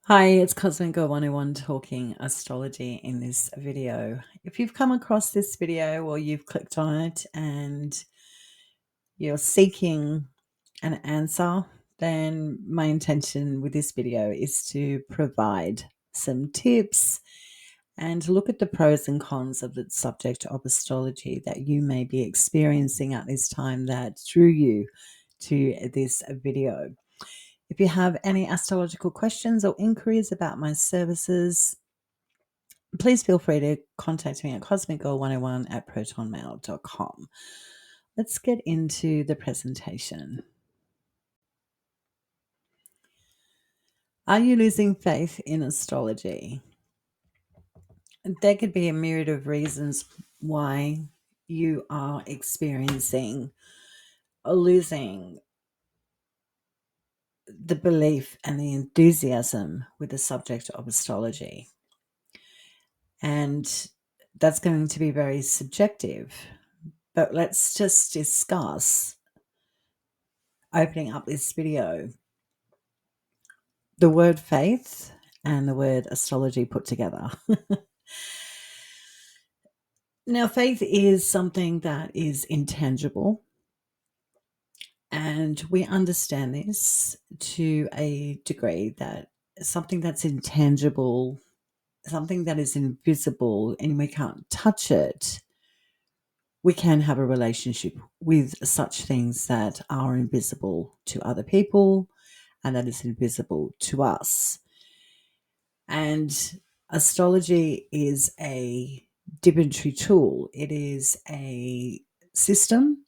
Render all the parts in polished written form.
Hi, it's Cosmic Girl 101 talking astrology in this video. If you've come across this video or you've clicked on it and you're seeking an answer, then my intention with this video is to provide some tips and look at the pros and cons of the subject of astrology that you may be experiencing at this time that drew you to this video. If you have any astrological questions or inquiries about my services, please feel free to contact me at cosmicgirl101@protonmail.com. Let's get into the presentation. Are you losing faith in astrology? There could be a myriad of reasons why you are experiencing or losing the belief and the enthusiasm with the subject of astrology. And that's going to be very subjective. But let's just discuss, opening up this video, the word faith and the word astrology put together. Now, faith is something that is intangible, and we understand this to a degree, that something that's intangible, something that is invisible and we can't touch it, we can have a relationship with such things that are invisible to other people and that is invisible to us. And astrology is a divinatory tool. It is a system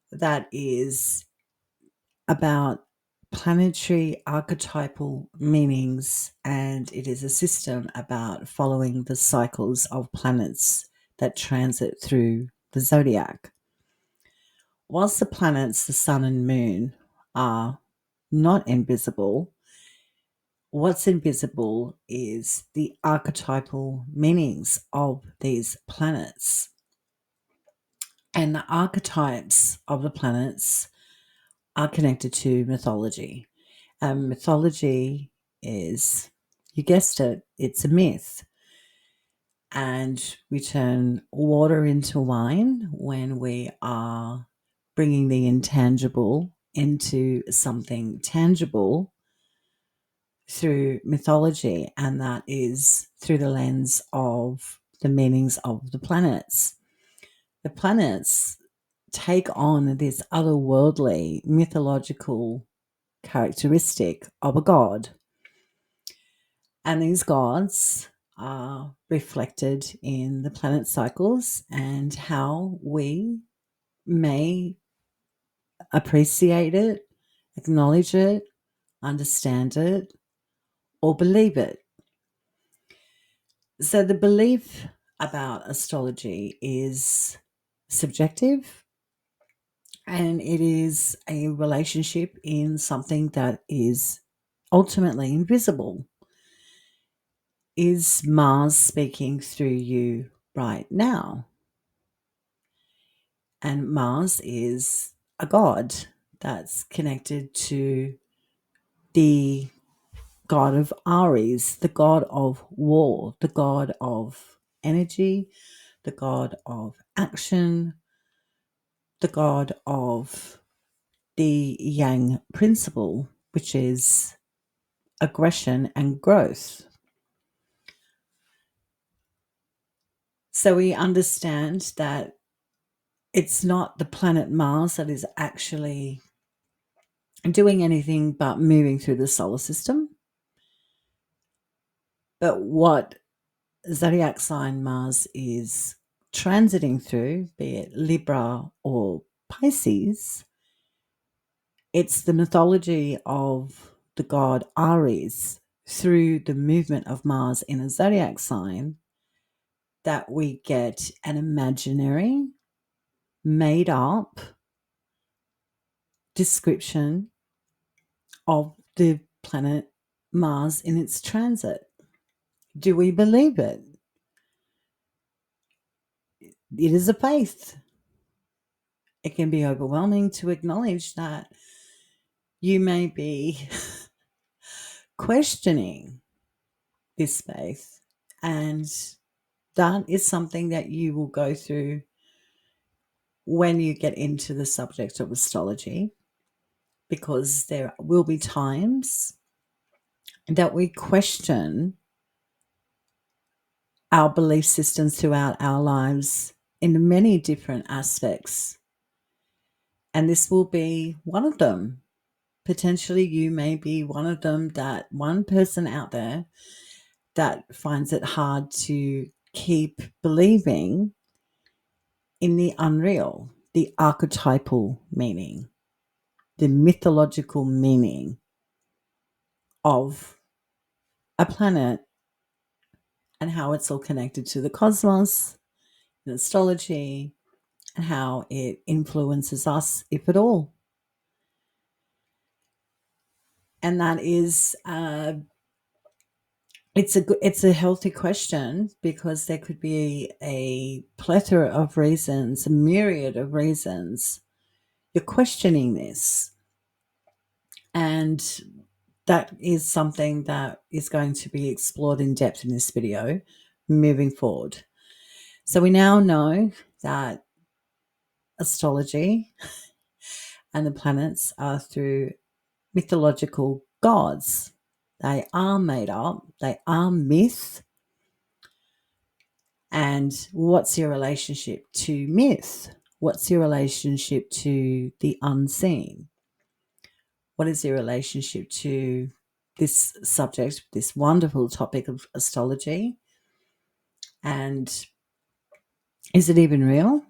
that is about planetary archetypal meanings, and it is a system about following the cycles of planets that transit through the zodiac. Whilst the planets, the sun and moon, are not invisible, what's invisible is the archetypal meanings of these planets. And the archetypes of the planets are connected to mythology. Mythology is, you guessed it, it's a myth. And we turn water into wine when we are bringing the intangible into something tangible through mythology, and that is through the lens of the meanings of the planets. The planets take on this otherworldly mythological characteristic of a god, and these gods are reflected in the planet cycles and how we may appreciate it, acknowledge it, understand it, or believe it. So the belief about astrology is subjective, and it is a relationship in something that is ultimately invisible. Is Mars speaking through you right now? And Mars is a god that's connected to the god of Aries, the god of war, the god of energy, the god of action, the god of the Yang principle, which is aggression and growth. So we understand that it's not the planet Mars that is actually doing anything but moving through the solar system. But what zodiac sign Mars is transiting through, be it Libra or Pisces, it's the mythology of the god Aries through the movement of Mars in a zodiac sign that we get an imaginary, made up description of the planet Mars in its transit. Do we believe it? It is a faith. It can be overwhelming to acknowledge that you may be questioning this faith. And that is something that you will go through when you get into the subject of astrology, because there will be times that we question our belief systems throughout our lives in many different aspects. And this will be one of them. Potentially, you may be one of them, that one person out there that finds it hard to keep believing in the unreal, the archetypal meaning, the mythological meaning of a planet and how it's all connected to the cosmos, and astrology, and how it influences us, if at all. And that is, it's a healthy question, because there could be a plethora of reasons, a myriad of reasons you're questioning this. And that is something that is going to be explored in depth in this video moving forward. So we now know that astrology and the planets are through mythological gods. They are made up, they are myth. And what's your relationship to myth? What's your relationship to the unseen? What is your relationship to this subject, this wonderful topic of astrology? And is it even real?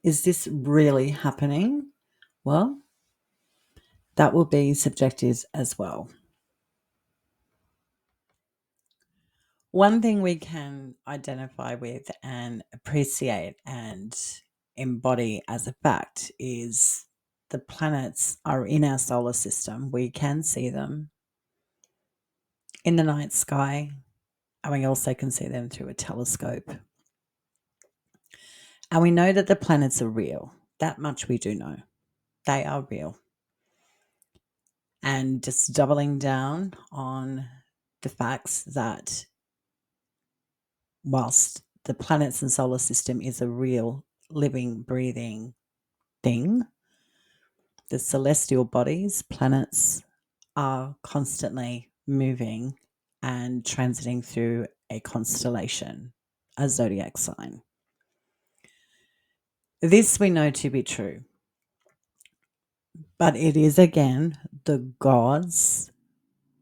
Is this really happening? Well, that will be subjective as well. One thing we can identify with and appreciate and embody as a fact is the planets are in our solar system. We can see them in the night sky, and we also can see them through a telescope. And we know that the planets are real. That much we do know. They are real. And just doubling down on the facts that whilst the planets and solar system is a real living, breathing thing, the celestial bodies, planets, are constantly moving and transiting through a constellation, a zodiac sign. This we know to be true. But it is, again, the gods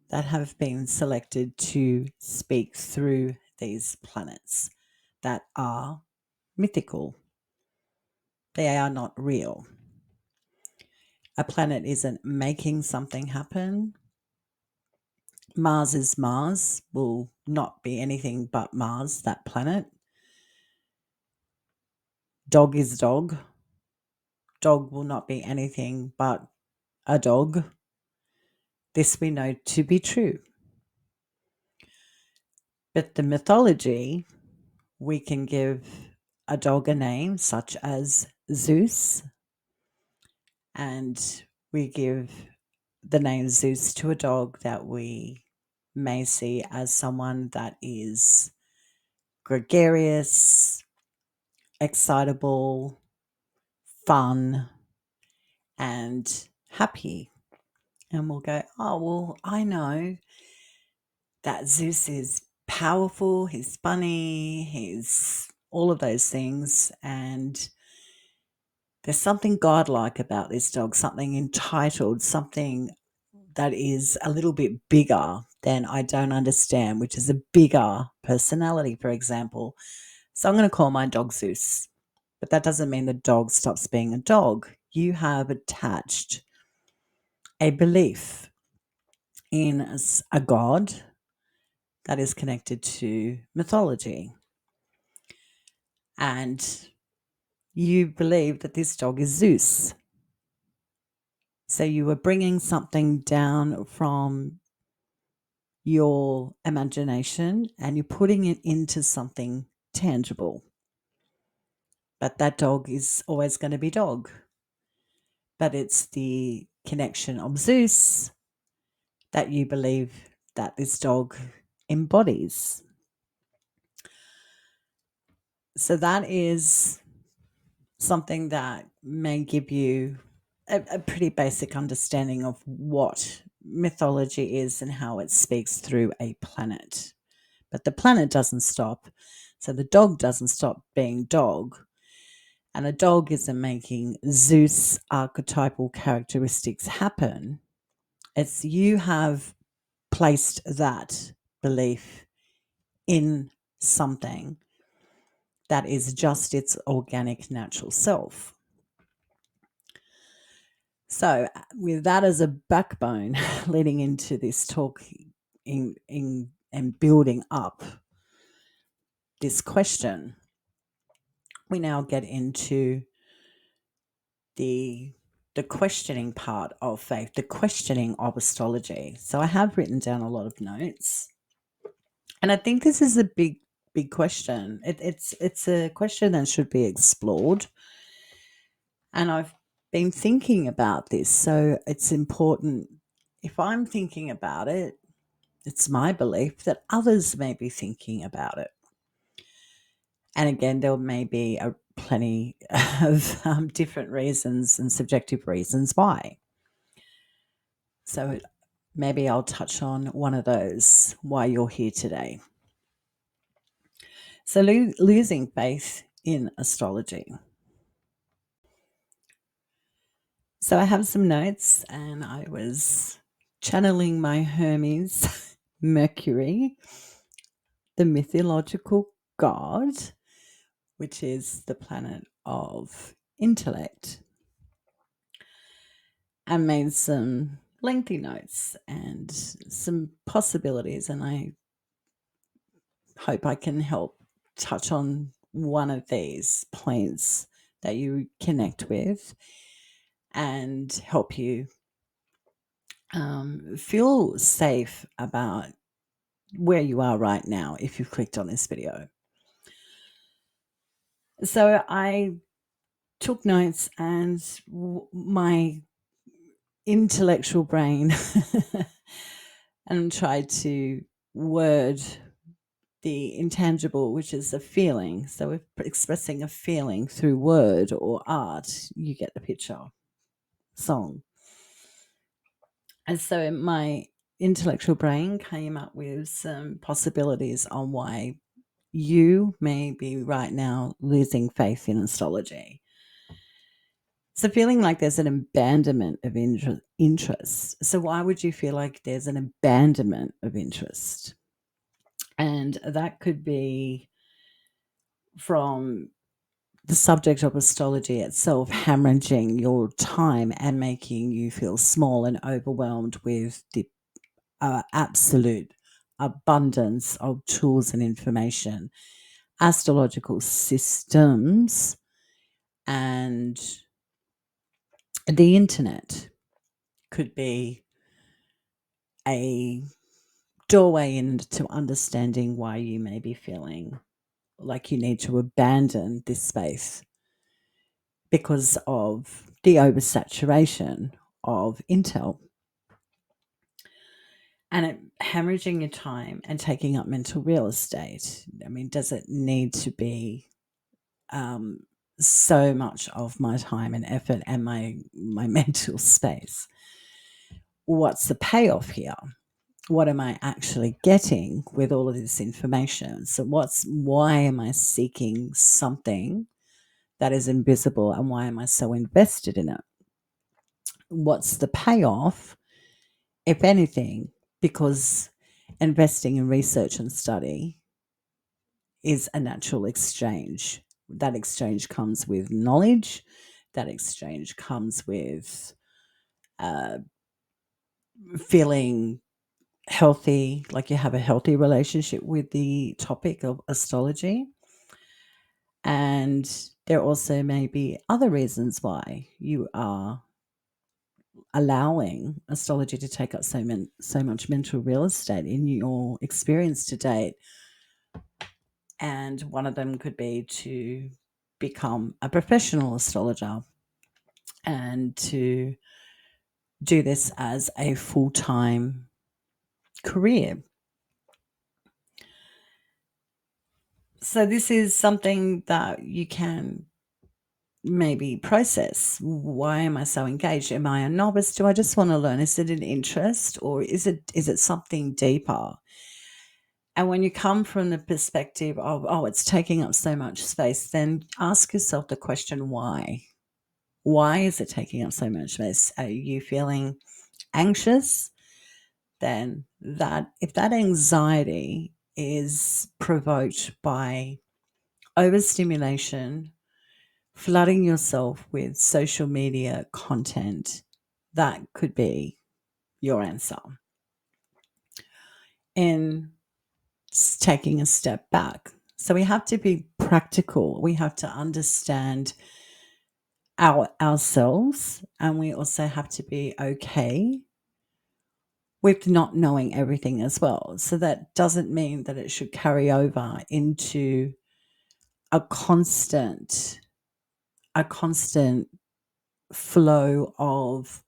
that have been selected to speak through these planets that are mythical. They are not real. A planet isn't making something happen. Mars is Mars, will not be anything but Mars, that planet. Dog is dog. Dog will not be anything but a dog. This we know to be true. But the mythology, we can give a dog a name such as Zeus, and we give the name Zeus to a dog that we may see as someone that is gregarious, excitable, fun, and happy. And we'll go, oh, well, I know that Zeus is powerful, he's funny, he's all of those things. And there's something godlike about this dog, something entitled, something that is a little bit bigger than I don't understand, which is a bigger personality, for example. So I'm going to call my dog Zeus. But that doesn't mean the dog stops being a dog. You have attached a belief in a god that is connected to mythology. And you believe that this dog is Zeus. So you are bringing something down from your imagination and you're putting it into something tangible. But that dog is always going to be dog. But it's the connection of Zeus that you believe that this dog embodies. So that is something that may give you a pretty basic understanding of what mythology is and how it speaks through a planet. But the planet doesn't stop. So the dog doesn't stop being dog. And a dog isn't making Zeus archetypal characteristics happen. It's you have placed that belief in something that is just its organic, natural self. So, with that as a backbone, leading into this talk and building up this question, we now get into the questioning part of faith, the questioning of astrology. So I have written down a lot of notes, and I think this is a big question. It's a question that should be explored, and I've been thinking about this. So it's important. If I'm thinking about it, it's my belief that others may be thinking about it. And again, there may be plenty of different reasons and subjective reasons why. So maybe I'll touch on one of those why you're here today. So losing faith in astrology. So I have some notes, and I was channeling my Hermes, Mercury, the mythological god, which is the planet of intellect, and made some lengthy notes and some possibilities, and I hope I can help touch on one of these points that you connect with and help you feel safe about where you are right now if you've clicked on this video. So I took notes, and my intellectual brain and tried to word the intangible, which is a feeling. So if expressing a feeling through word or art, you get the picture. Song. And so my intellectual brain came up with some possibilities on why you may be right now losing faith in astrology. So feeling like there's an abandonment of interest. So why would you feel like there's an abandonment of interest? And that could be from the subject of astrology itself hemorrhaging your time and making you feel small and overwhelmed with the absolute abundance of tools and information, astrological systems, and the internet could be a doorway into understanding why you may be feeling like you need to abandon this space because of the oversaturation of intel. And it hemorrhaging your time and taking up mental real estate. I mean, does it need to be so much of my time and effort and my mental space? What's the payoff here? What am I actually getting with all of this information? So why am I seeking something that is invisible, and why am I so invested in it? What's the payoff, if anything? Because investing in research and study is a natural exchange. That exchange comes with knowledge. That exchange comes with feeling healthy, like you have a healthy relationship with the topic of astrology. And there also may be other reasons why you are allowing astrology to take up so much mental real estate in your experience to date. And one of them could be to become a professional astrologer and to do this as a full-time career. So this is something that you can maybe process. Why am I so engaged? Am I a novice? Do I just want to learn? Is it an interest, or is it something deeper? And when you come from the perspective of, oh, it's taking up so much space, then ask yourself the question, why? Why is it taking up so much space? Are you feeling anxious? Then that if that anxiety is provoked by overstimulation, flooding yourself with social media content, that could be your answer. And taking a step back. So we have to be practical. We have to understand ourselves, and we also have to be okay with not knowing everything as well. So that doesn't mean that it should carry over into a constant a constant flow of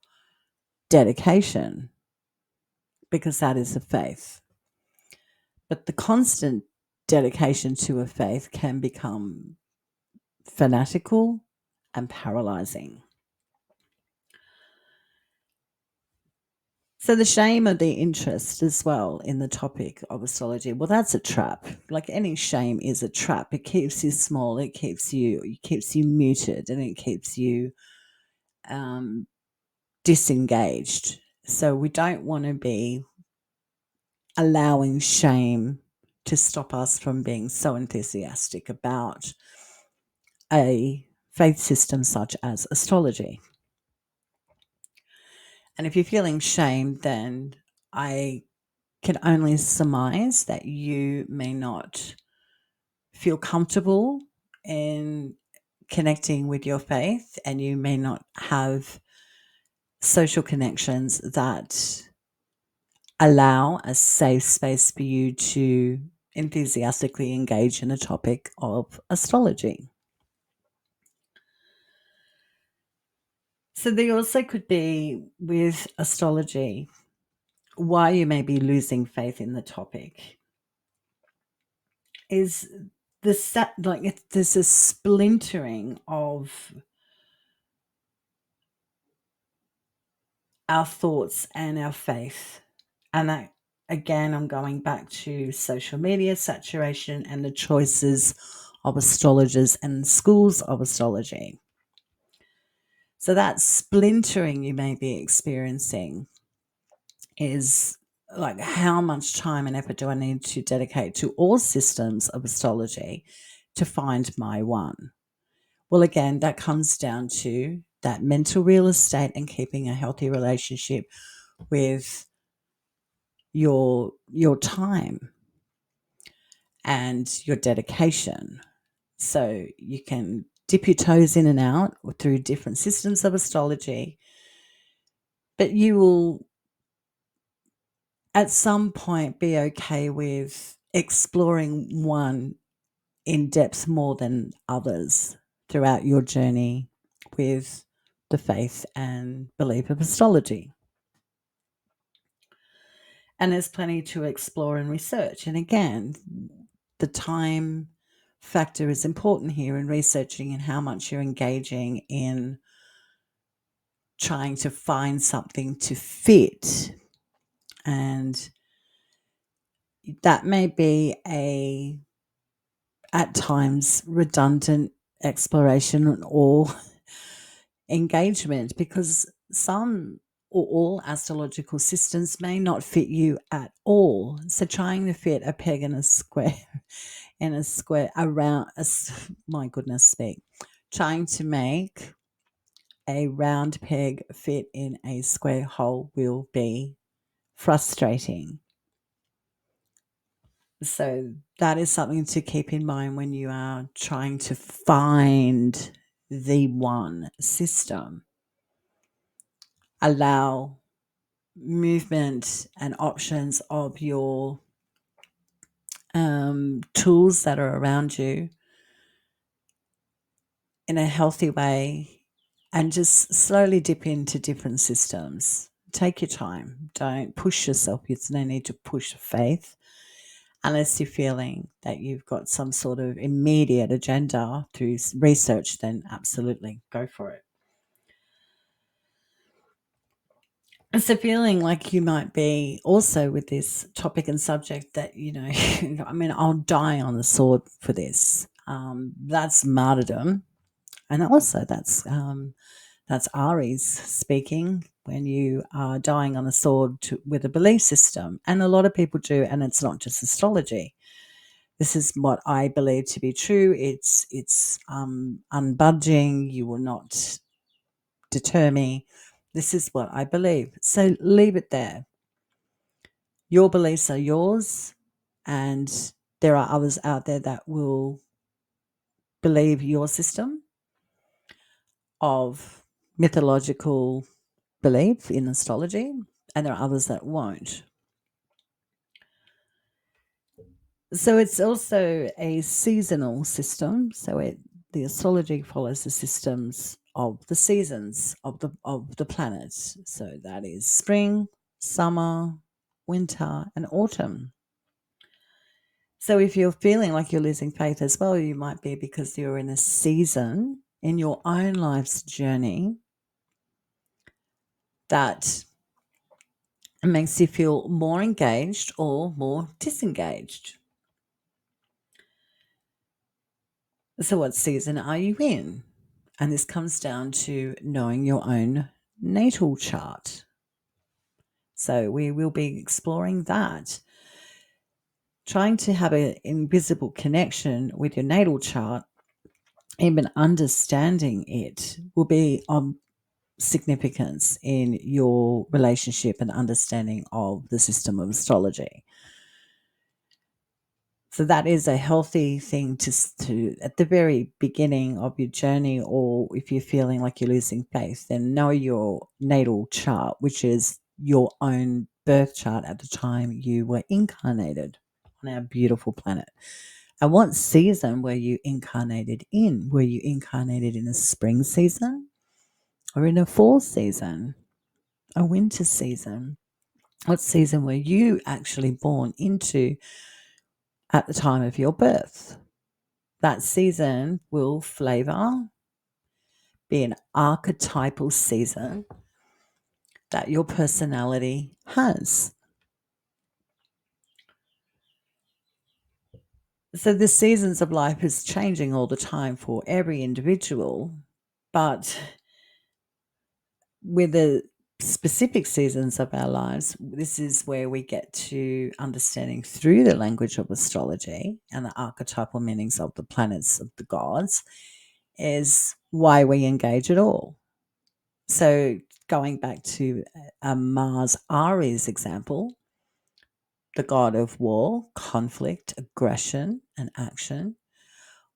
dedication, because that is a faith. But the constant dedication to a faith can become fanatical and paralyzing. So the shame of the interest as well in the topic of astrology, well, that's a trap. Like any shame is a trap. It keeps you small, it keeps you muted, and it keeps you um, disengaged. So we don't want to be allowing shame to stop us from being so enthusiastic about a faith system such as astrology. And if you're feeling shame, then I can only surmise that you may not feel comfortable in connecting with your faith, and you may not have social connections that allow a safe space for you to enthusiastically engage in a topic of astrology. So there also could be with astrology why you may be losing faith in the topic is there's a splintering of our thoughts and our faith. And that, again, I'm going back to social media saturation and the choices of astrologers and schools of astrology. So that splintering you may be experiencing is like, how much time and effort do I need to dedicate to all systems of astrology to find my one? Well, again, that comes down to that mental real estate and keeping a healthy relationship with your time and your dedication. So you can dip your toes in and out through different systems of astrology, but you will at some point be okay with exploring one in depth more than others throughout your journey with the faith and belief of astrology. And there's plenty to explore and research. And again, the time factor is important here in researching and how much you're engaging in trying to find something to fit. And that may be at times redundant exploration or engagement, because some or all astrological systems may not fit you at all. So trying to fit a peg in a square around my goodness speak, trying to make a round peg fit in a square hole will be frustrating. So that is something to keep in mind when you are trying to find the one system. Allow movement and options of your tools that are around you in a healthy way, and just slowly dip into different systems Take your time. Don't push yourself. There's no need to push faith unless you're feeling that you've got some sort of immediate agenda through research, then absolutely go for it. It's a feeling like you might be also with this topic and subject that, I mean, I'll die on the sword for this. That's martyrdom. And also that's Aries speaking when you are dying on the sword with a belief system. And a lot of people do, and it's not just astrology. This is what I believe to be true. It's unbudging. You will not deter me. This is what I believe. So leave it there. Your beliefs are yours, and there are others out there that will believe your system of mythological belief in astrology, and there are others that won't. So it's also a seasonal system. So the astrology follows the systems of the seasons of the planets. So that is spring, summer, winter, and autumn. So if you're feeling like you're losing faith as well, you might be because you're in a season in your own life's journey that makes you feel more engaged or more disengaged. So what season are you in? And this comes down to knowing your own natal chart. So we will be exploring that. Trying to have an invisible connection with your natal chart, even understanding it, will be of significance in your relationship and understanding of the system of astrology. So that is a healthy thing to at the very beginning of your journey, or if you're feeling like you're losing faith, then know your natal chart, which is your own birth chart at the time you were incarnated on our beautiful planet. And what season were you incarnated in? Were you incarnated in a spring season or in a fall season, a winter season? What season were you actually born into at the time of your birth? That season will flavor, be an archetypal season that your personality has. So the seasons of life is changing all the time for every individual, but with the specific seasons of our lives, this is where we get to understanding through the language of astrology and the archetypal meanings of the planets of the gods is why we engage at all. So going back to a Mars Aries example, the god of war, conflict, aggression, and action.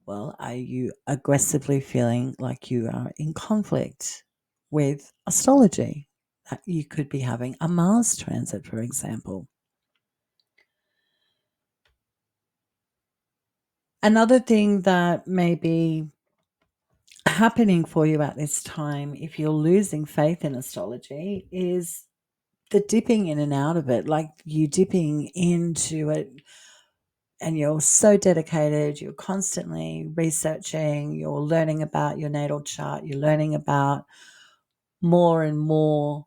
Well, are you aggressively feeling like you are in conflict with astrology? That you could be having a Mars transit, for example. Another thing that may be happening for you at this time, if you're losing faith in astrology, is the dipping in and out of it, like you dipping into it and you're so dedicated, you're constantly researching, you're learning about your natal chart, you're learning about more and more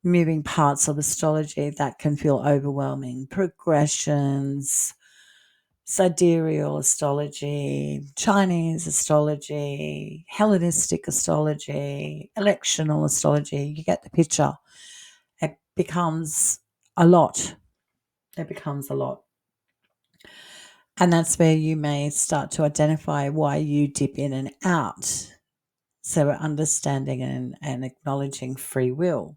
moving parts of astrology that can feel overwhelming, progressions, sidereal astrology, Chinese astrology, Hellenistic astrology, electional astrology. You get the picture. It becomes a lot. It becomes a lot. And that's where you may start to identify why you dip in and out. So we're understanding and acknowledging free will.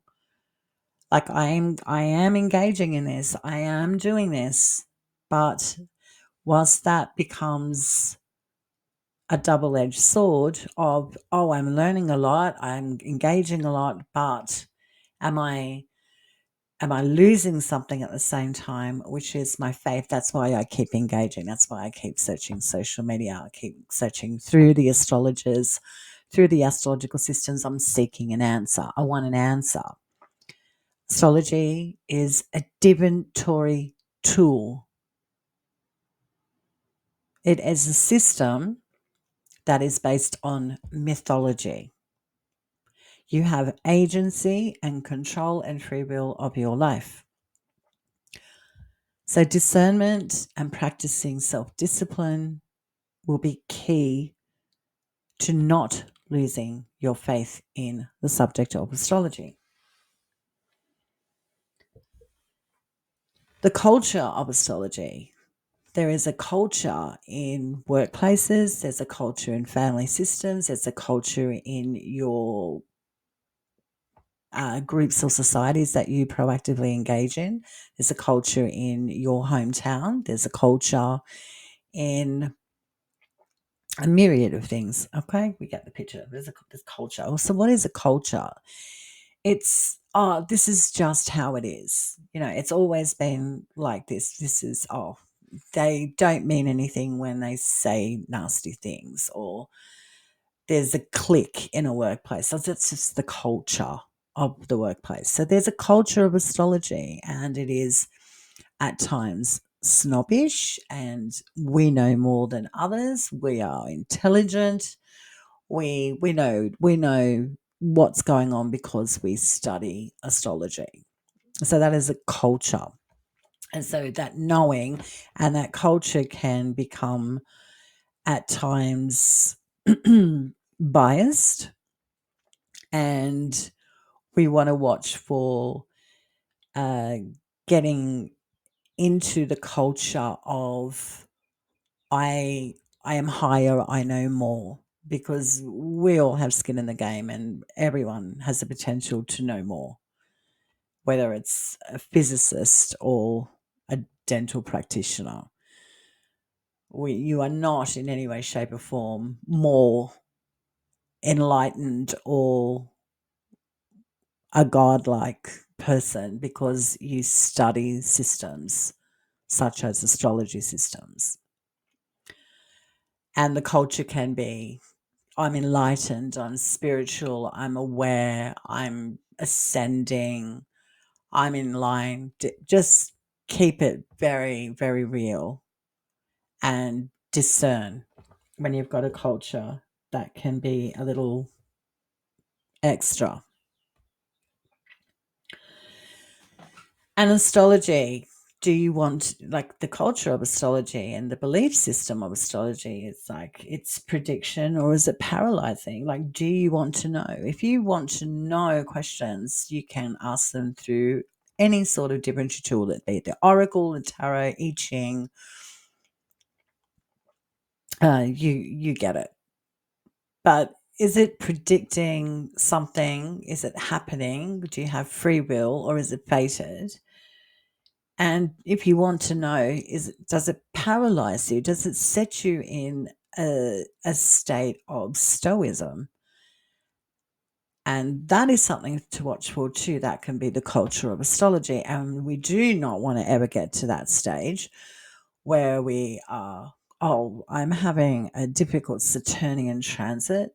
Like I am engaging in this. I am doing this. But whilst that becomes a double-edged sword of, oh, I'm learning a lot, I'm engaging a lot, but am I losing something at the same time, which is my faith? That's why I keep engaging. That's why I keep searching social media. I keep searching through the astrologers, through the astrological systems. I'm seeking an answer. I want an answer. Astrology is a divinatory tool. It is a system that is based on mythology. You have agency and control and free will of your life. So, discernment and practicing self discipline will be key to not losing your faith in the subject of astrology. The culture of astrology. There is a culture in workplaces, there's a culture in family systems, there's a culture in your groups or societies that you proactively engage in. There's a culture in your hometown. There's a culture in a myriad of things. Okay, we get the picture. There's culture. So, what is a culture? It's this is just how it is. It's always been like this. This is they don't mean anything when they say nasty things, or there's a clique in a workplace. So that's just the culture of the workplace. So there's a culture of astrology, and it is at times snobbish, and we know more than others. We are intelligent. We know what's going on because we study astrology. So that is a culture. And so that knowing and that culture can become at times biased, and we want to watch for uh, getting into the culture of I am higher, I know more, because we all have skin in the game and everyone has the potential to know more, whether it's a physicist or a dental practitioner. You are not in any way, shape, or form more enlightened or a godlike person because you study systems such as astrology systems. And the culture can be I'm enlightened, I'm spiritual, I'm aware, I'm ascending, I'm in line. Just keep it very, very real and discern when you've got a culture that can be a little extra. And astrology, do you want, like, the culture of astrology and the belief system of astrology, it's like it's prediction, or is it paralyzing? Like, do you want to know? If you want to know questions, you can ask them through any sort of divinatory tool, that be the oracle, the tarot, I Ching. You get it. But is it predicting something? Is it happening? Do you have free will, or is it fated? And if you want to know, does it paralyze you? Does it set you in a state of stoicism? And that is something to watch for too. That can be the culture of astrology. And we do not want to ever get to that stage where we are, I'm having a difficult Saturnian transit,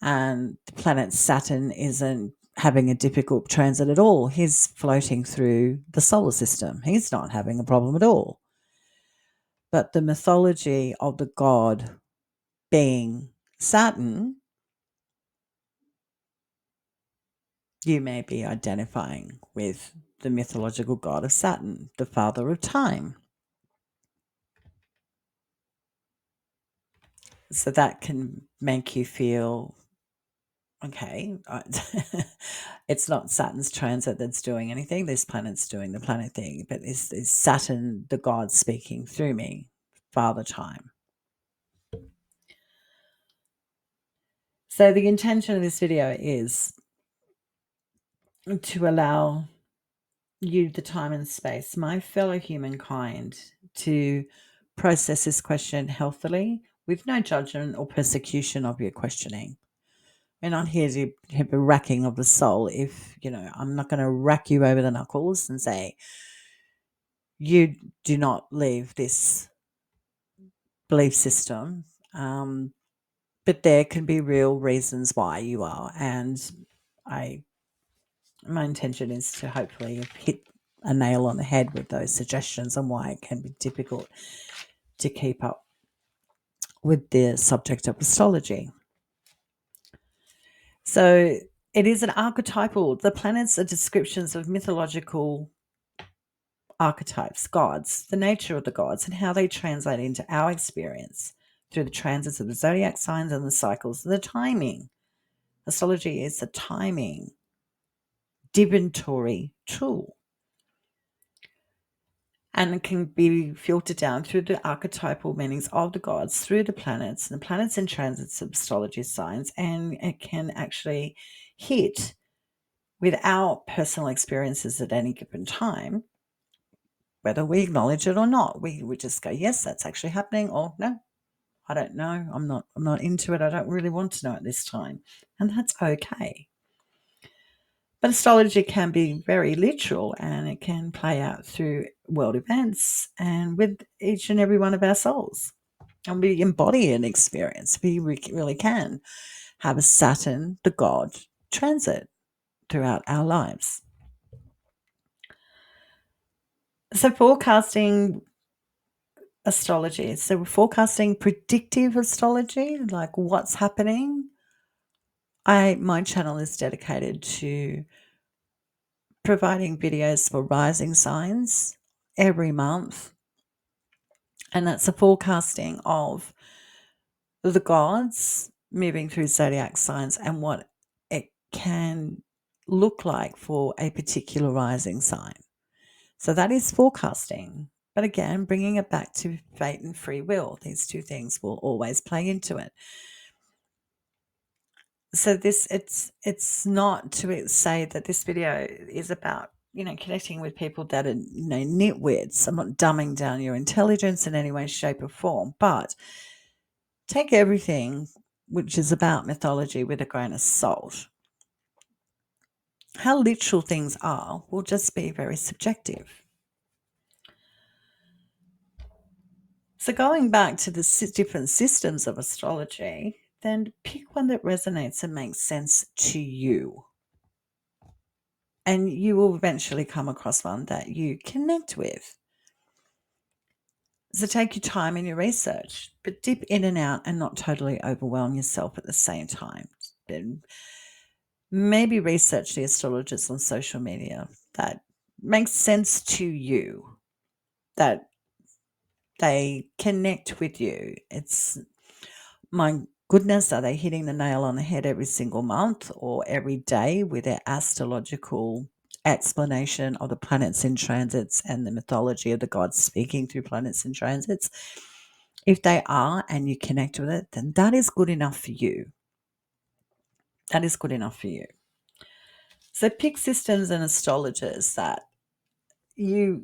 and the planet Saturn isn't having a difficult transit at all. He's floating through the solar system. He's not having a problem at all. But the mythology of the god being Saturn, you may be identifying with the mythological god of Saturn, the father of time. So that can make you feel, okay, it's not Saturn's transit that's doing anything. This planet's doing the planet thing. But is Saturn the god speaking through me, Father Time? So the intention of this video is to allow you the time and space, my fellow humankind, to process this question healthily with no judgment or persecution of your questioning. We're not here to have a racking of the soul. I'm not going to rack you over the knuckles and say, you do not leave this belief system. But there can be real reasons why you are. And I My intention is to hopefully hit a nail on the head with those suggestions on why it can be difficult to keep up with the subject of astrology. So it is an archetypal. The planets are descriptions of mythological archetypes, gods, the nature of the gods, and how they translate into our experience through the transits of the zodiac signs and the cycles, the timing. Astrology is a timing, divinatory tool, and it can be filtered down through the archetypal meanings of the gods, through the planets, and the planets in transits of astrology signs, and it can actually hit with our personal experiences at any given time, whether we acknowledge it or not. We would just go, yes, that's actually happening, or no, I don't know. I'm not into it. I don't really want to know at this time. And that's okay. But astrology can be very literal, and it can play out through world events and with each and every one of our souls. And we embody an experience. We really can have a Saturn, the god, transit throughout our lives. So forecasting astrology. So we're forecasting predictive astrology, like what's happening. My channel is dedicated to providing videos for rising signs every month. And that's a forecasting of the gods moving through zodiac signs and what it can look like for a particular rising sign. So that is forecasting. But again, bringing it back to fate and free will, these two things will always play into it. So it's not to say that this video is about, connecting with people that are, nitwits. I'm not dumbing down your intelligence in any way, shape, or form, but take everything which is about mythology with a grain of salt. How literal things are will just be very subjective. So going back to the different systems of astrology, then pick one that resonates and makes sense to you. And you will eventually come across one that you connect with. So take your time in your research, but dip in and out and not totally overwhelm yourself at the same time. Then maybe research the astrologers on social media that makes sense to you, that they connect with you. It's, my goodness, are they hitting the nail on the head every single month or every day with their astrological explanation of the planets in transits and the mythology of the gods speaking through planets in transits? If they are and you connect with it, then that is good enough for you. That is good enough for you. So pick systems and astrologers that you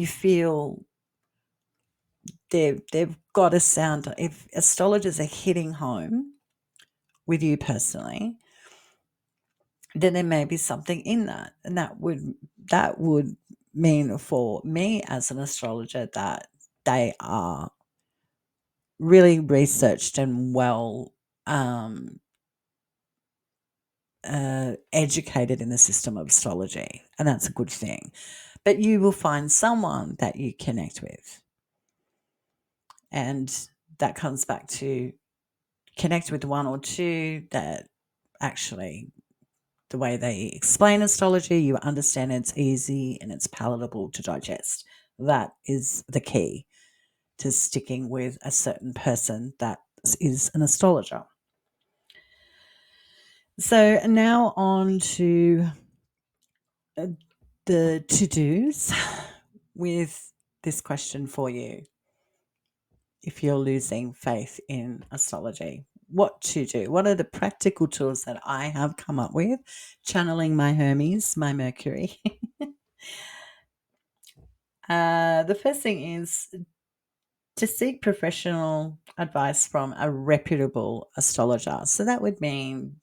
feel they've got a sound. If astrologers are hitting home with you personally, then there may be something in that, and that would mean for me as an astrologer that they are really researched and well educated in the system of astrology, and that's a good thing. But you will find someone that you connect with, and that comes back to connect with one or two that actually, the way they explain astrology, you understand it's easy and it's palatable to digest. That is the key to sticking with a certain person that is an astrologer. So now on to the to-dos with this question for you. If you're losing faith in astrology, what to do? What are the practical tools that I have come up with? Channeling my Hermes, my Mercury. The first thing is to seek professional advice from a reputable astrologer. So that would mean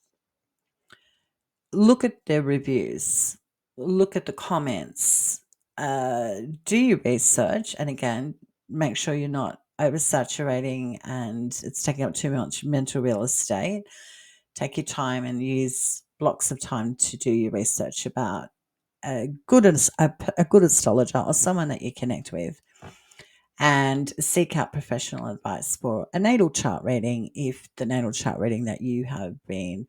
look at their reviews, look at the comments, do your research, and again, make sure you're not oversaturating and it's taking up too much mental real estate. Take your time and use blocks of time to do your research about a good astrologer or someone that you connect with, and seek out professional advice for a natal chart reading if the natal chart reading that you have been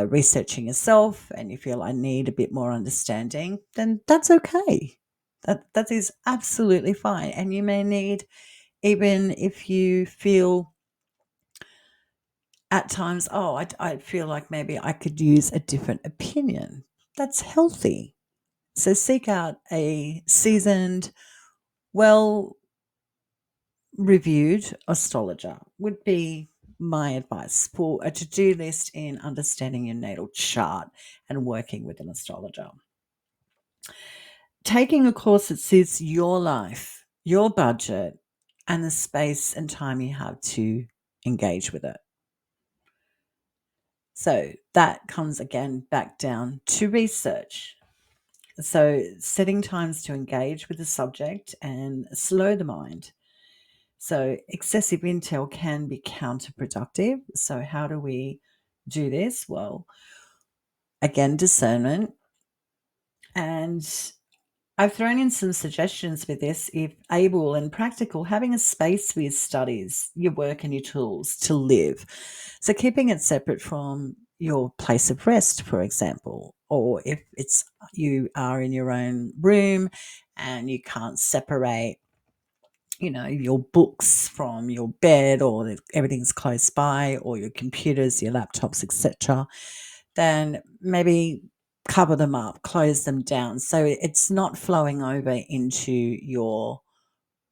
researching yourself and you feel I need a bit more understanding, then that's okay. That is absolutely fine. And you may need, even if you feel at times, I feel like maybe I could use a different opinion. That's healthy. So seek out a seasoned, well reviewed astrologer would be my advice for a to-do list in understanding your natal chart and working with an astrologer. Taking a course that suits your life, your budget, and the space and time you have to engage with it. So that comes again back down to research. So setting times to engage with the subject and slow the mind. So excessive intel can be counterproductive. So how do we do this? Well, again, discernment. And I've thrown in some suggestions with this. If able and practical, having a space for your studies, your work and your tools to live. So keeping it separate from your place of rest, for example, or if it's you are in your own room and you can't separate, your books from your bed, or everything's close by, or your computers, your laptops, etc., then maybe cover them up, close them down so it's not flowing over into your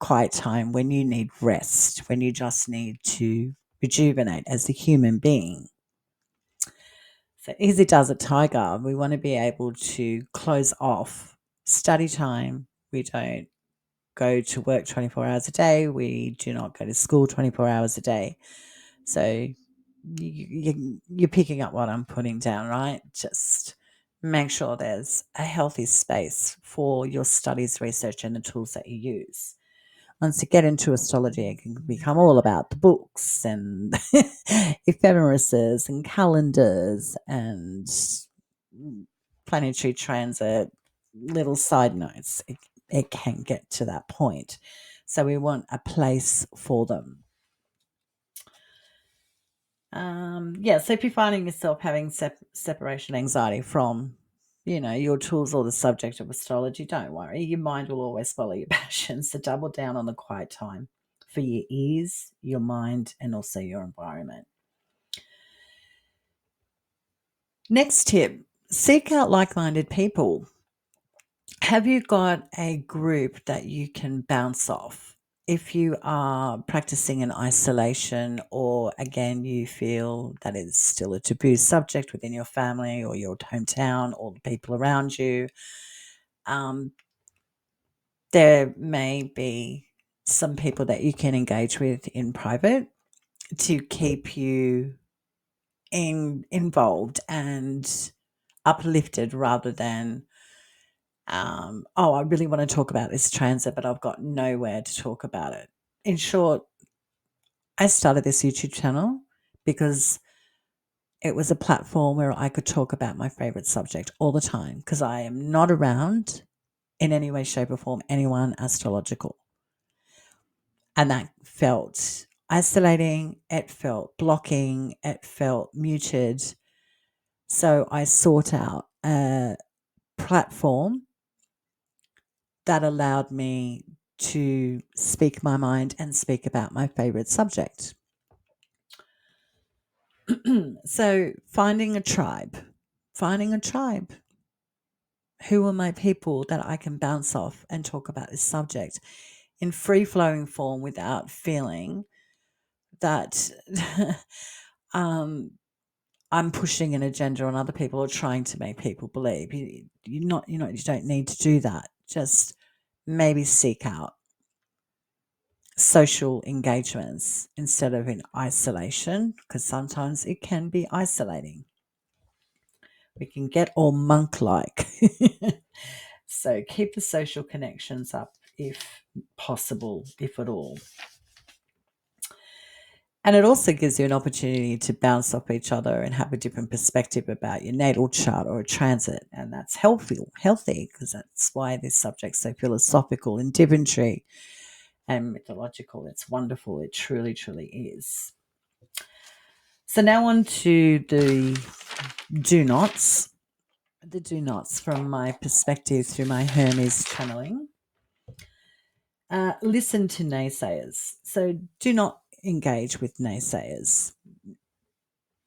quiet time when you need rest, when you just need to rejuvenate as a human being. So easy does it, tiger. We want to be able to close off study time. We don't go to work 24 hours a day. We do not go to school 24 hours a day. So you're picking up what I'm putting down, right? Just make sure there's a healthy space for your studies, research, and the tools that you use. Once you get into astrology, it can become all about the books and ephemeruses and calendars and planetary transit, little side notes. It can get to that point. So we want a place for them. So if you're finding yourself having separation anxiety from, your tools or the subject of astrology, don't worry. Your mind will always follow your passion. So double down on the quiet time for your ears, your mind, and also your environment. Next tip, seek out like-minded people. Have you got a group that you can bounce off? If you are practicing in isolation, or again, you feel that it's still a taboo subject within your family or your hometown or the people around you, there may be some people that you can engage with in private to keep you involved and uplifted, rather than I really want to talk about this transit, but I've got nowhere to talk about it. In short, I started this YouTube channel because it was a platform where I could talk about my favorite subject all the time, because I am not around in any way, shape, or form anyone astrological. And that felt isolating, it felt blocking, it felt muted. So I sought out a platform that allowed me to speak my mind and speak about my favorite subject. So finding a tribe. Who are my people that I can bounce off and talk about this subject in free-flowing form without feeling that I'm pushing an agenda on other people or trying to make people believe. You don't need to do that. Just maybe seek out social engagements instead of in isolation, because sometimes it can be isolating. We can get all monk-like. So keep the social connections up if possible, if at all. And it also gives you an opportunity to bounce off each other and have a different perspective about your natal chart or a transit. And that's healthy, because that's why this subject's so philosophical and divinatory and mythological. It's wonderful. It truly, truly is. So now on to the do nots. The do nots from my perspective through my Hermes channeling. Listen to naysayers. So do not engage with naysayers.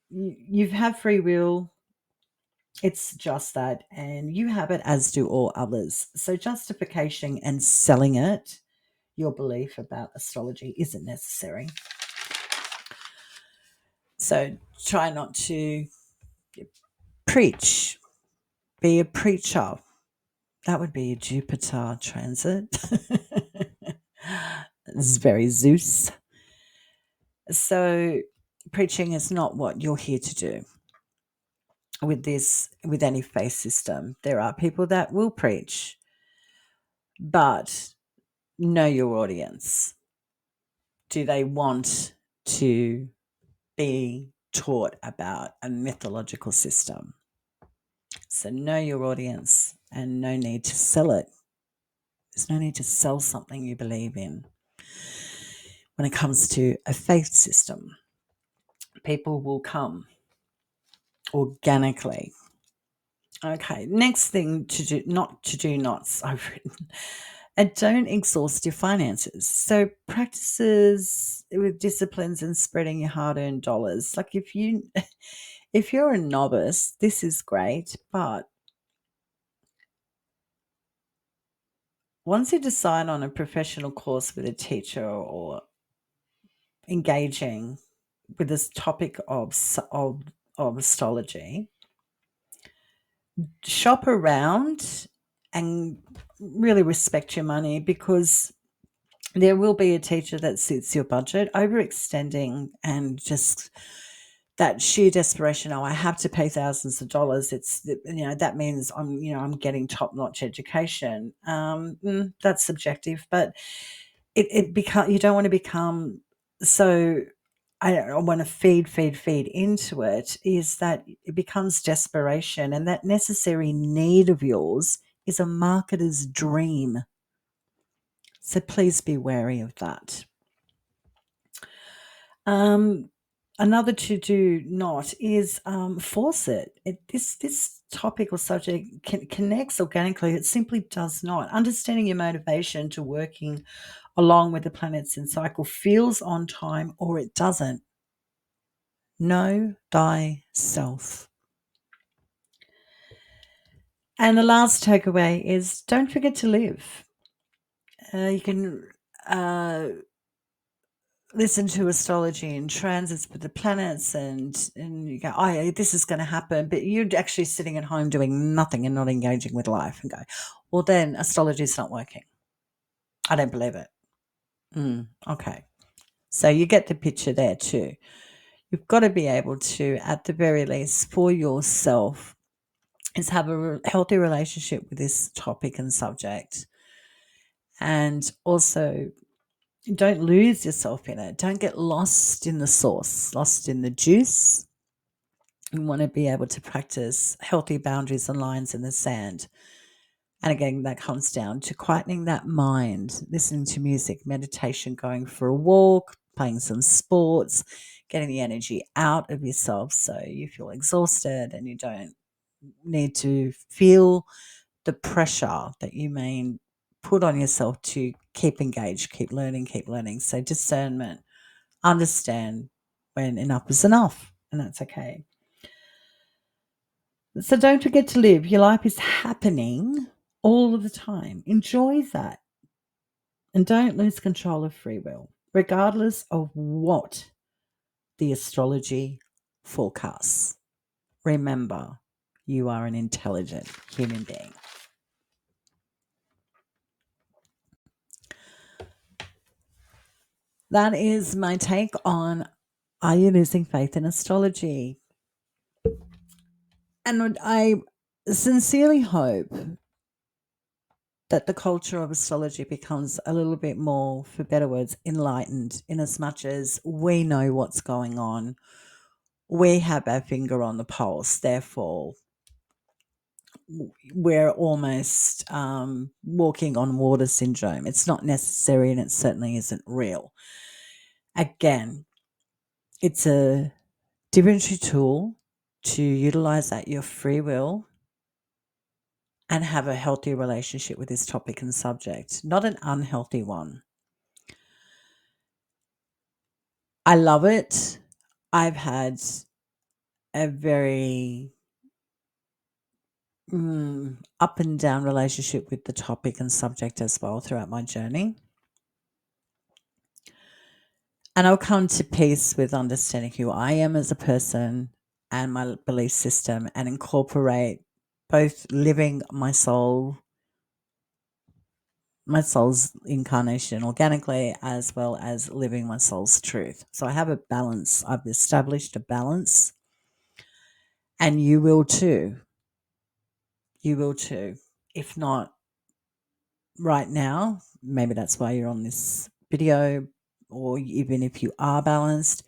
You have free will. It's just that, and you have it, as do all others. So justification and selling it, your belief about astrology, isn't necessary. So try not to preach. Be a preacher. That would be a Jupiter transit. It's very Zeus. So preaching is not what you're here to do with any faith system. There are people that will preach, but know your audience. Do they want to be taught about a mythological system? So know your audience, and no need to sell it. There's no need to sell something you believe in. When it comes to a faith system, people will come organically. Okay, next thing to do, not to do nots, I've written. And don't exhaust your finances. So practices with disciplines and spreading your hard-earned dollars. Like if you're a novice, this is great, but once you decide on a professional course with a teacher or engaging with this topic of astrology, shop around and really respect your money, because there will be a teacher that suits your budget. Overextending and just that sheer desperation, I have to pay thousands of dollars. That means I'm getting top-notch education. That's subjective, but you don't want to become so. I don't want to feed into it, is that it becomes desperation, and that necessary need of yours is a marketer's dream. So please be wary of that. Another to do not is force it. This topic or subject connects organically. It simply does not. Understanding your motivation to working along with the planets in cycle feels on time, or it doesn't. Know thyself. And the last takeaway is don't forget to live. You can listen to astrology and transits with the planets, and you go, oh, yeah, this is going to happen, but you're actually sitting at home doing nothing and not engaging with life, and go, well, then astrology is not working. I don't believe it. Okay. So you get the picture there too. You've got to be able to, at the very least, for yourself, is have a healthy relationship with this topic and subject. And also, don't lose yourself in it. Don't get lost in the sauce, lost in the juice. You want to be able to practice healthy boundaries and lines in the sand. And again, that comes down to quietening that mind, listening to music, meditation, going for a walk, playing some sports, getting the energy out of yourself so you feel exhausted and you don't need to feel the pressure that you may put on yourself to keep engaged, keep learning. So discernment, understand when enough is enough, and that's okay. So don't forget to live. Your life is happening all of the time. Enjoy that. And don't lose control of free will, regardless of what the astrology forecasts. Remember, you are an intelligent human being. That is my take on, are you losing faith in astrology? And I sincerely hope that the culture of astrology becomes a little bit more, for better words, enlightened, in as much as we know what's going on. We have our finger on the pulse, therefore we're almost walking on water syndrome. It's not necessary and it certainly isn't real. Again, it's a divinatory tool to utilize at your free will and have a healthy relationship with this topic and subject, not an unhealthy one. I love it. I've had a very up and down relationship with the topic and subject as well throughout my journey. And I'll come to peace with understanding who I am as a person and my belief system and incorporate both living my soul's incarnation organically, as well as living my soul's truth. So I have a balance. I've established a balance, and you will too. You will too. If not right now, maybe that's why you're on this video, or even if you are balanced,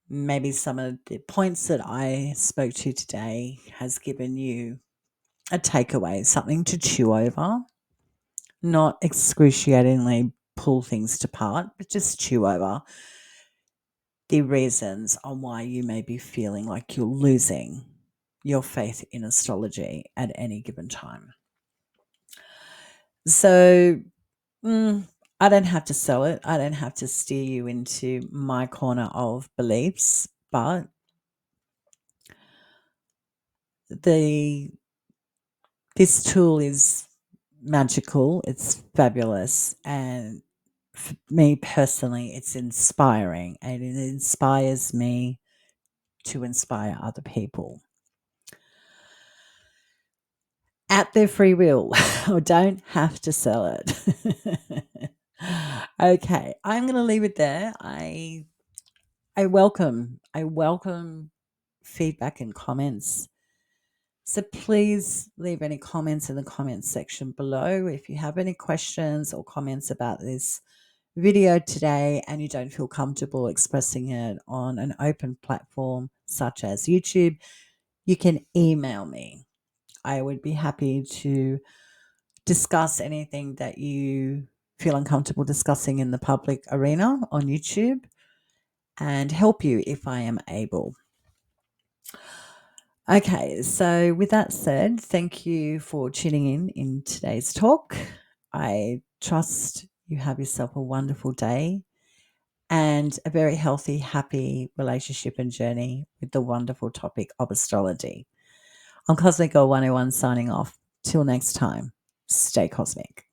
maybe some of the points that I spoke to today has given you a takeaway, something to chew over, not excruciatingly pull things apart, but just chew over the reasons on why you may be feeling like you're losing your faith in astrology at any given time. So I don't have to sell it. I don't have to steer you into my corner of beliefs, but this tool is magical. It's fabulous, and for me personally, it's inspiring, and it inspires me to inspire other people at their free will. Or don't have to sell it. Okay, I'm going to leave it there. I welcome feedback and comments. So please leave any comments in the comments section below. If you have any questions or comments about this video today and you don't feel comfortable expressing it on an open platform such as YouTube, you can email me. I would be happy to discuss anything that you feel uncomfortable discussing in the public arena on YouTube and help you if I am able. Okay, so with that said, thank you for tuning in today's talk. I trust you have yourself a wonderful day and a very healthy, happy relationship and journey with the wonderful topic of astrology. I'm Cosmic Girl 101 signing off. Till next time, stay cosmic.